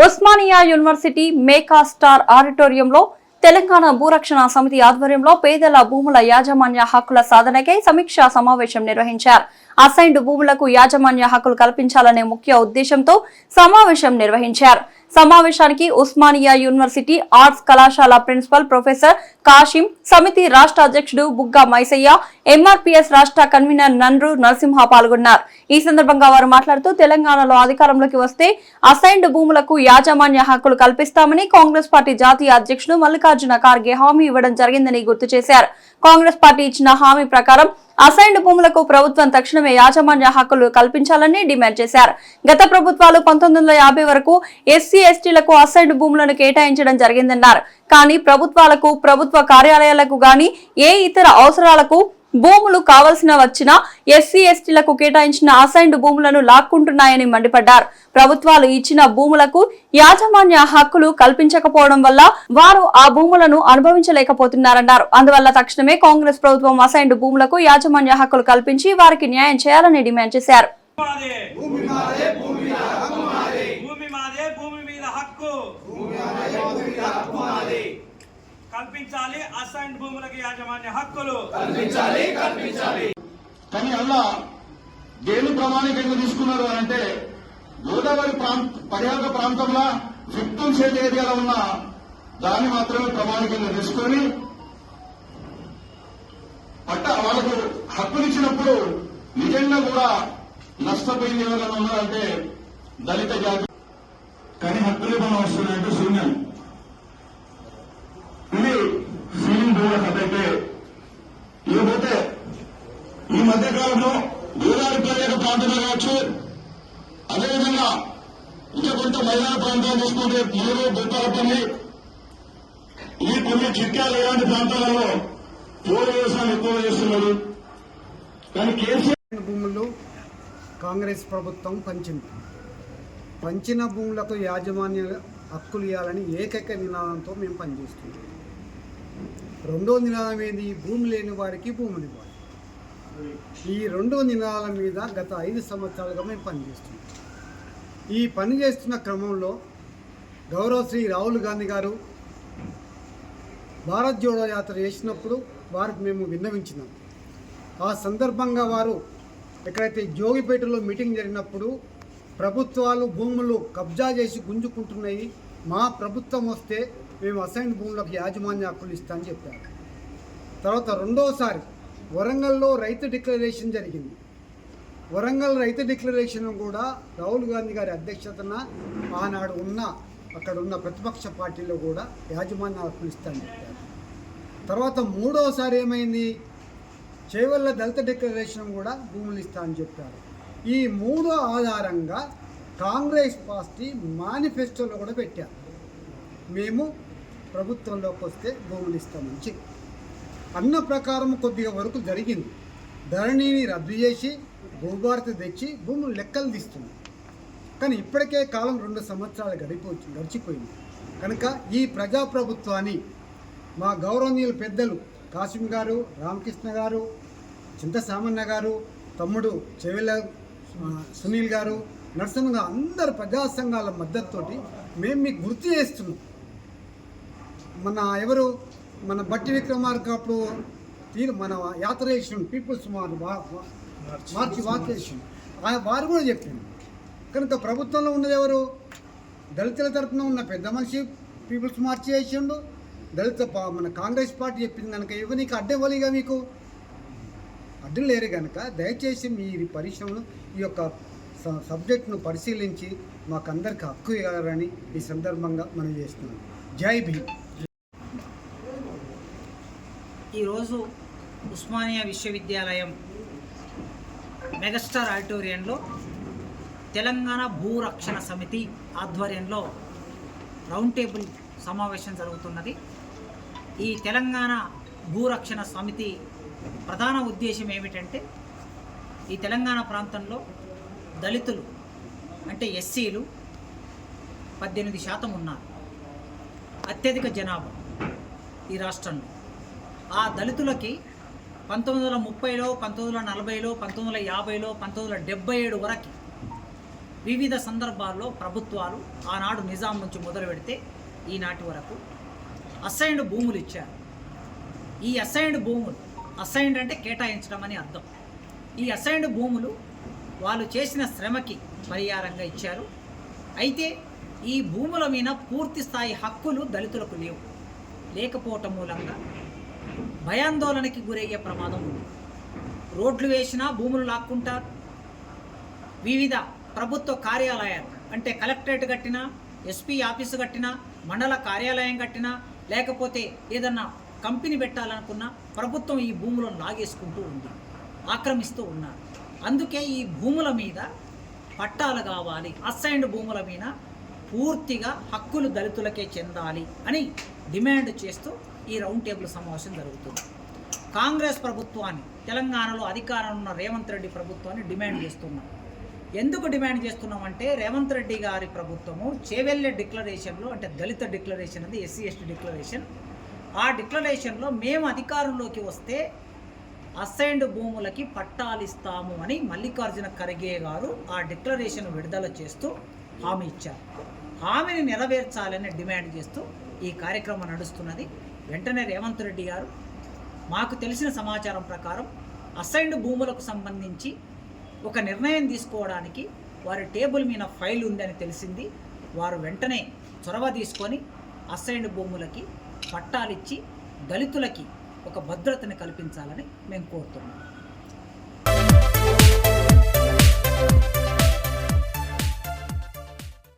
Osmania university Meka star ఆడిటోరియంలో తెలంగాణ భూరక్షణ సమితి ఆధ్వర్యంలో పేదల భూముల యాజమాన్య హక్కుల సాధనకై సమీక్షా సమావేశం నిర్వహించారు. అసైన్డ్ భూములకు యాజమాన్య హక్కులు కల్పించాలనే ముఖ్య ఉద్దేశంతో సమావేశం నిర్వహించారు. సమావేశానికి ఉస్మానియా యూనివర్సిటీ ఆర్ట్స్ కళాశాల ప్రిన్సిపల్ ప్రొఫెసర్ కాశిం, సమితి రాష్ట్ర అధ్యక్షుడు బుగ్గా మైసయ్య, ఎంఆర్పీఎస్ రాష్ట్ర కన్వీనర్ నండ్రు నరసింహ పాల్గొన్నారు. ఈ సందర్భంగా వారు మాట్లాడుతూ తెలంగాణలో అధికారంలోకి వస్తే అసైన్డ్ భూములకు యాజమాన్య హక్కులు కల్పిస్తామని కాంగ్రెస్ పార్టీ జాతీయ అధ్యక్షుడు మల్లికార్జున ఖార్గే హామీ ఇవ్వడం జరిగిందని గుర్తు చేశారు. కాంగ్రెస్ పార్టీ ఇచ్చిన హామీ ప్రకారం అసైన్డ్ భూములకు ప్రభుత్వం తక్షణమే యాజమాన్య హక్కులు కల్పించాలని డిమాండ్ చేశారు. గత ప్రభుత్వాలు 1950 వరకు ఎస్సీ ఎస్టీలకు అసైన్డ్ భూములను కేటాయించడం జరిగిందన్నారు. కానీ ప్రభుత్వాలకు, ప్రభుత్వ కార్యాలయాలకు గాని ఏ ఇతర అవసరాలకు భూములు కావలసిన వచ్చినా ఎస్సీ ఎస్టీలకు కేటాయించిన అసైన్డ్ భూములను లాక్కుంటున్నాయని మండిపడ్డారు. ప్రభుత్వాలు ఇచ్చిన భూములకు యాజమాన్య హక్కులు కల్పించకపోవడం వల్ల వారు ఆ భూములను అనుభవించలేకపోతున్నారన్నారు. అందువల్ల తక్షణమే కాంగ్రెస్ ప్రభుత్వం అసైన్డ్ భూములకు యాజమాన్య హక్కులు కల్పించి వారికి న్యాయం చేయాలని డిమాండ్ చేశారు. కల్పించాలి, అసైన్డ్ భూములకు యాజమాన్య హక్కులు కల్పించాలి. కానీ అలా దేని ప్రామాణికంగా తీసుకున్నారు అంటే గోదావరి పరిహార ప్రాంతంలో విక్టమ్ షేడ్ ఏరియాలో ఉన్న దాన్ని మాత్రమే ప్రామాణికంగా తీసుకొని వాళ్ళకు హక్కులు ఇచ్చినప్పుడు నిజంగా కూడా నష్టపోయింది ఎవరైనా ఉన్నారంటే దళిత జాతి. కానీ హక్కులు ఇవ్వడం వస్తున్నాయంటే శూన్యం. ఇది సీలింగ్ భూముల కథ అయితే ఇకపోతే ఈ మధ్య కాలంలో గోదావరి పర్యాటక ప్రాంతంలో కావచ్చు, అదేవిధంగా ఇంకా కొంత మైదాన ప్రాంతాలు తీసుకుంటే పూరు, బొప్పాలపల్లి, ఈ కొన్ని చిట్కాలు ఇలాంటి ప్రాంతాలలో పూర్వ వ్యవసాయం ఎక్కువ చేస్తున్నారు. కానీ కేసీఆర్ భూములు కాంగ్రెస్ ప్రభుత్వం పంచిన భూములకు యాజమాన్య హక్కులు ఇవ్వాలని ఏకైక నినాదంతో మేము పనిచేస్తున్నాం. రెండో నినాదం ఏంది? భూమి లేని వారికి భూములు ఇవ్వాలి. ఈ రెండో నినాదాల మీద గత 5 సంవత్సరాలుగా మేము పనిచేస్తున్నాం. ఈ పని చేస్తున్న క్రమంలో గౌరవ శ్రీ రాహుల్ గాంధీ గారు భారత్ జోడో యాత్ర చేసినప్పుడు వారికి మేము విన్నవించినాం. ఆ సందర్భంగా వారు ఎక్కడైతే జోగిపేటలో మీటింగ్ జరిగినప్పుడు ప్రభుత్వాలు భూములు కబ్జా చేసి గుంజుకుంటున్నాయి, మా ప్రభుత్వం వస్తే మేము అసైన్డ్ భూములకు యాజమాన్య హక్కులు ఇస్తామని చెప్పారు. తర్వాత రెండోసారి వరంగల్లో రైతు డిక్లరేషన్ జరిగింది. వరంగల్ రైతు డిక్లరేషన్ కూడా రాహుల్ గాంధీ గారి అధ్యక్షతన ఆనాడు అక్కడ ఉన్న ప్రతిపక్ష పార్టీలో కూడా యాజమాన్య హక్కులు ఇస్తామని చెప్పారు. తర్వాత మూడోసారి ఏమైంది? చేవెళ్ళ దళిత డిక్లరేషన్ కూడా భూములు ఇస్తామని చెప్పారు. ఈ 3 ఆధారంగా కాంగ్రెస్ పార్టీ మేనిఫెస్టోలో కూడా పెట్టారు, మేము ప్రభుత్వంలోకి వస్తే భూములు ఇస్తామని చెప్పి. అన్న ప్రకారం కొద్దిగా వరకు జరిగింది. ధరణిని రద్దు చేసి భూభారతి తెచ్చి భూములు లెక్కలు తీస్తుంది. కానీ ఇప్పటికే కాలం 2 సంవత్సరాలు గడిచిపోయింది. కనుక ఈ ప్రజాప్రభుత్వాన్ని మా గౌరవనీయులు పెద్దలు కాశిం గారు, రామకృష్ణ గారు, చింతసామన్న గారు, తమ్ముడు చెవెళ్ళ సునీల్ గారు, నరసింహ గారు, అందరు ప్రజా సంఘాల మద్దతుతోటి మేము మీకు గుర్తు చేస్తున్నాం. మన బట్టి విక్రమార్క అప్పుడు మన యాత్ర చేసిన పీపుల్స్ మార్చి వాకేషన్ వారు కూడా చెప్పింది. కనుక ప్రభుత్వంలో ఉన్నది ఎవరు? దళితుల తరఫున ఉన్న పెద్ద మనిషి పీపుల్స్ మార్చి చేసిండు. మన కాంగ్రెస్ పార్టీ చెప్పింది కనుక నీకు అడ్డేవలిగా మీకు అడ్డు లేరు కనుక దయచేసి మీ పరిశ్రమను ఈ యొక్క సబ్జెక్టును పరిశీలించి మాకందరికి హక్కు ఇవ్వాలని ఈ సందర్భంగా మనం చేస్తున్నాం. జై భీమ్. ఈరోజు ఉస్మానియా విశ్వవిద్యాలయం మెగాస్టార్ ఆడిటోరియంలో తెలంగాణ భూరక్షణ సమితి ఆధ్వర్యంలో రౌండ్ టేబుల్ సమావేశం జరుగుతున్నది. ఈ తెలంగాణ భూరక్షణ సమితి ప్రధాన ఉద్దేశం ఏమిటంటే, ఈ తెలంగాణ ప్రాంతంలో దళితులు అంటే ఎస్సీలు 18% ఉన్నారు, అత్యధిక జనాభా ఈ రాష్ట్రంలో. ఆ దళితులకి 1930లో, 1940లో, 1950లో, 1977 వరకు వివిధ సందర్భాల్లో ప్రభుత్వాలు ఆనాడు నిజాం నుంచి మొదలు పెడితే ఈనాటి వరకు అసైన్డ్ భూములు ఇచ్చారు. ఈ అసైన్డ్ భూములు, అసైన్డ్ అంటే కేటాయించడం అని అర్థం. ఈ అసైన్డ్ భూములు వాళ్ళు చేసిన శ్రమకి పరిహారంగా ఇచ్చారు. అయితే ఈ భూముల మీద పూర్తి స్థాయి హక్కులు దళితులకు లేకపోవటం మూలంగా భయాందోళనకి గురయ్యే ప్రమాదం ఉంది. రోడ్లు వేసినా భూములు లాక్కుంటారు. వివిధ ప్రభుత్వ కార్యాలయాలు అంటే కలెక్టరేట్ కట్టినా, ఎస్పీ ఆఫీసు కట్టినా, మండల కార్యాలయం కట్టినా, లేకపోతే ఏదన్నా కంపెనీ పెట్టాలనుకున్నా ప్రభుత్వం ఈ భూములను లాగేసుకుంటూ ఉంది, ఆక్రమిస్తూ ఉన్నారు. అందుకే ఈ భూముల మీద పట్టాలు కావాలి, అసైన్డ్ భూముల మీద పూర్తిగా హక్కులు దళితులకే చెందాలి అని డిమాండ్ చేస్తూ ఈ రౌండ్ టేబుల్ సమావేశం జరుగుతుంది. కాంగ్రెస్ ప్రభుత్వాన్ని, తెలంగాణలో అధికారంలో ఉన్న రేవంత్ రెడ్డి ప్రభుత్వాన్ని డిమాండ్ చేస్తున్నాం. ఎందుకు డిమాండ్ చేస్తున్నామంటే రేవంత్ రెడ్డి గారి ప్రభుత్వము చేవెళ్ళే డిక్లరేషన్లో, అంటే దళిత డిక్లరేషన్ అది ఎస్సీ ఎస్టీ డిక్లరేషన్, ఆ డిక్లరేషన్లో మేము అధికారంలోకి వస్తే అసైన్డ్ భూములకి పట్టాలు ఇస్తాము అని మల్లికార్జున ఖర్గే గారు ఆ డిక్లరేషన్ విడుదల చేస్తూ హామీ ఇచ్చారు. హామీని నెరవేర్చాలని డిమాండ్ చేస్తూ ఈ కార్యక్రమం నడుస్తున్నది. వెంటనే రేవంత్ రెడ్డి గారు మాకు తెలిసిన సమాచారం ప్రకారం అసైన్డ్ భూములకు సంబంధించి ఒక నిర్ణయం తీసుకోవడానికి వారి టేబుల్ మీద ఫైల్ ఉందని తెలిసింది. వారు వెంటనే చొరవ తీసుకొని అసైన్డ్ భూములకి పట్టాలిచ్చి దళితులకి ఒక భద్రతని కల్పించాలని మేము కోరుతున్నాం.